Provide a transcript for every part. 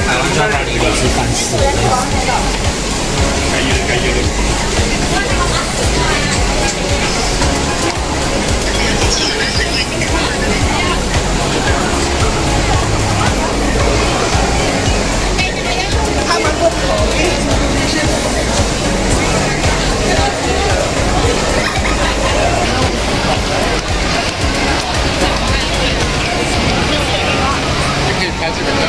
台湾叫它里里是饭式的。可以拍这个的。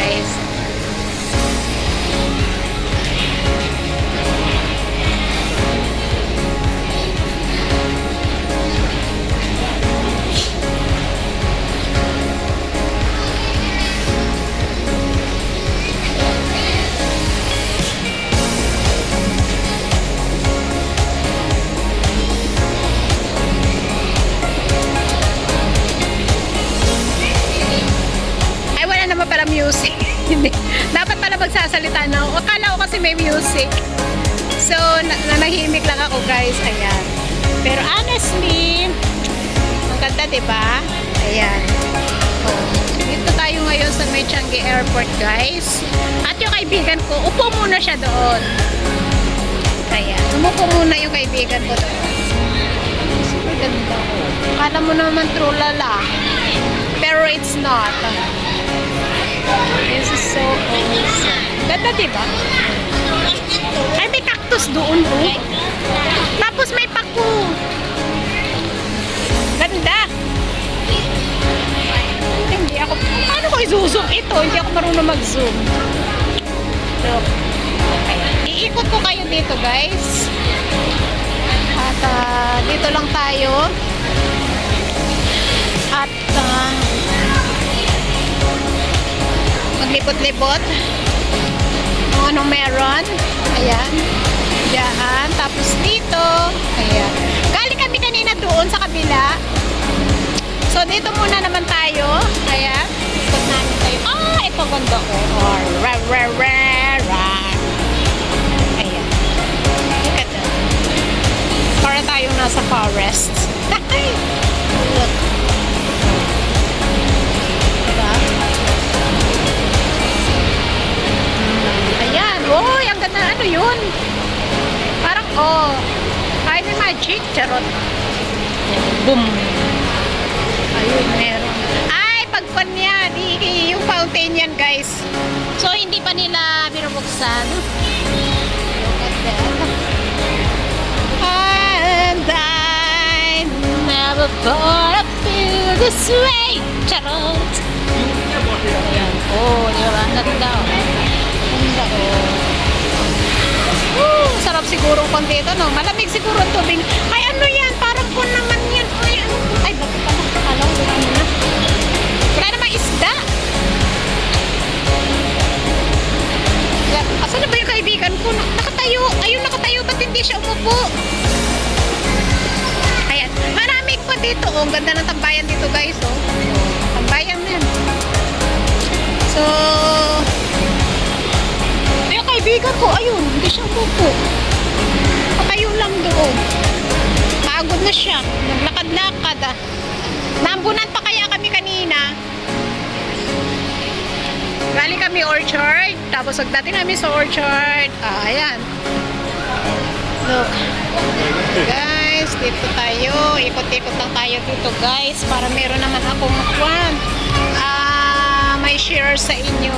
Guys. Ay, wala naman pala music. Hindi. Dapat pala magsasalita na ako. Akala ko kasi may music. So, nanahimik lang ako, guys. Ayan. Pero honestly, ang ganda, diba? Ayan. Oh. Dito tayo ngayon sa May Changi Airport, guys. At yung kaibigan ko, upo muna siya doon. Ayan. Umupo muna yung kaibigan ko doon. Ang ganda ko. Akala mo naman true lala. Pero it's not. This is so awesome. Ganda, diba? Ay, may cactus doon, oh. Tapos may paku. Ganda. Hindi ako, paano ko i-zoom ito? Hindi ako marunong mag-zoom. Look. Iikot ko kayo dito, guys. At dito lang tayo. At maglipot-lipot kung anong meron. Ayan. Diyan. Tapos dito. Ayan. Galing kami kanina doon sa kabila. So, dito muna naman tayo. Ayan. Ikot namin tayo. Ah, ito ganda ko. Ayan. Look at that. Para tayong nasa forest. Look. Diba? Ayan. Uy, ang ganda. Ano yun? Parang, oh. Kahit may magic. Charot. Boom. Ayun, meron. Ay, pagpan yan. Yung fountain yan, guys. So, hindi pa nila binubuksan. Look at that. And I never thought I'd feel this way. Charot. Ayan. Oh, di ba? Ang ganda, oh. Ganda, oh. Sarap siguro kung dito, no? Malamig siguro ang tubig. Ay, ano yan? Parang po naman yan. Ay, ano? Ay, bakit pa nakakalaw? Wala mo na. Wala namang isda. Asan na ba yung kaibigan ko? Nakatayo. Ayun, nakatayo. Ba't hindi siya umupo? Ayan. Maraming pa dito. Oh, ang ganda ng tambayan dito, guys. Oh. Tambayan na yan. So, yung kaibigan ko, ayun, hindi siya umupo. Patayo lang doon. Pagod na siya. Naglakad-lakad, ah. Naambunan pa kaya kami kanina. Galing kami orchard. Tapos pagdating namin sa orchard, ayan. Look. Guys, dito tayo. Ikot-ikot lang tayo dito, guys. Para meron naman akong may share sa inyo.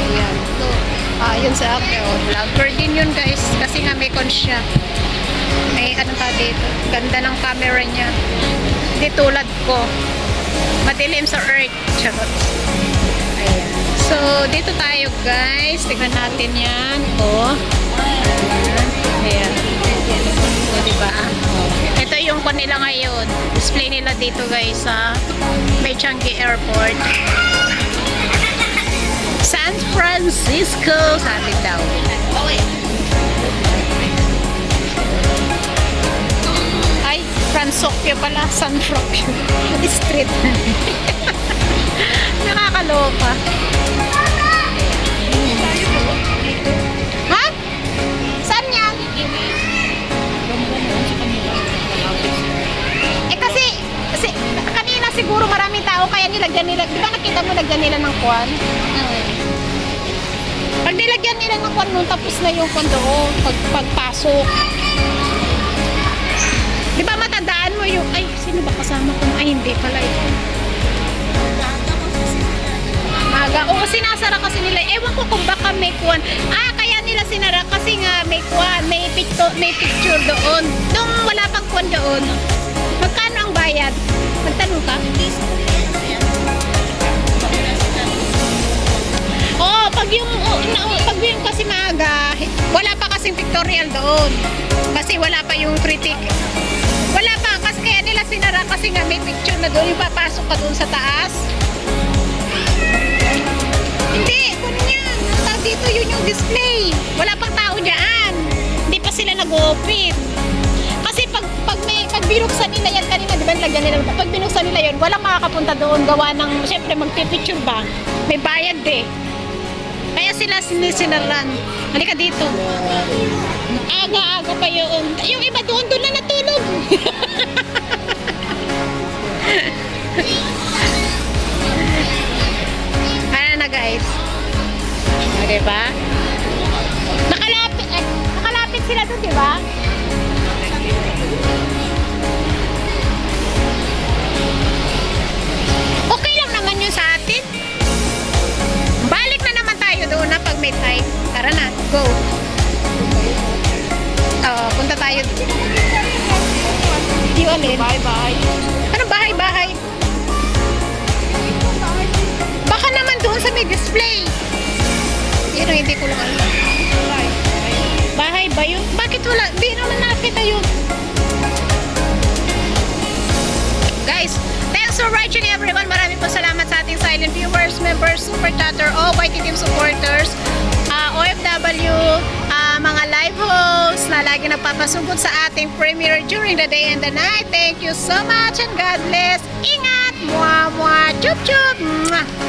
Ayan. Look. Yun sa akin. Oh, vlogger din yun, guys. Kasi nga may con siya. May ano pa dito. Ganda ng camera niya. Hindi tulad ko. Madilim sa earth. Charot. Ayan. So, dito tayo, guys. Tignan natin yan. Oh. Ayan. O, diba? Ito yung con nila ngayon. Display nila dito, guys, sa May Changi Airport. San Francisco, sabi daw. Ay, Fransokyo pala. San Francisco Street. Nakakaloka. Ha? Saan yan? Eh kasi kanina siguro maraming tao kaya nilagyan nila. Di ba nakita mo lagyan nila ng kwan? Pag nilagyan nila ng kwan nun, tapos na yung kwan doon. Pagpasok. Di ba matandaan mo yung, ay, sino ba kasama ko? Ay, hindi pala ito. Maga. Oo, sinasara kasi nila. Ewan ko kung baka may kwan. Ah, kaya nila sinara kasi nga may kwan, may picture doon. Nung wala pang kwan doon. Magkano ang bayad? Magtanong ka? Oo, pag yung kasi maaga, wala pa kasing pictorial doon. Kasi wala pa yung free ticket. Wala pa, kasi kaya nila sinara kasi nga may picture na doon, yung papasok ka doon sa taas. Hindi, kunin yan. Tawag dito, yun yung display. Wala pang tao dyan. Hindi pa sila nag-open. Kasi pag binuksan nila yan kanina, di ba lagyan nila, pag binuksan nila yun, walang makakapunta doon, gawa ng, syempre magpipicture ba? May bayad eh. Kaya sila sinisineran. Halika dito. Aga-aga pa yun. Yung iba doon na natulog. Ano na guys? O, diba? Nakalapit sila doon, diba? Okay lang naman yun sa atin. Balik na naman tayo doon na pag may time. Tara na, go. Punta tayo. Di ulit. Bye-bye. Ano bahay-bahay? Baka naman doon sa may display. Pero hindi ko lang alam. Bahay ba yun? Bakit wala? Di naman nakita yun. Guys, thanks for watching everyone. Maraming po salamat sa ating silent viewers, members, super chatter, YT team supporters, OFW, mga live hosts na lagi nagpapasugod sa ating premiere during the day and the night. Thank you so much and God bless. Ingat! Mwah, mwah, chup, chup! Mwah.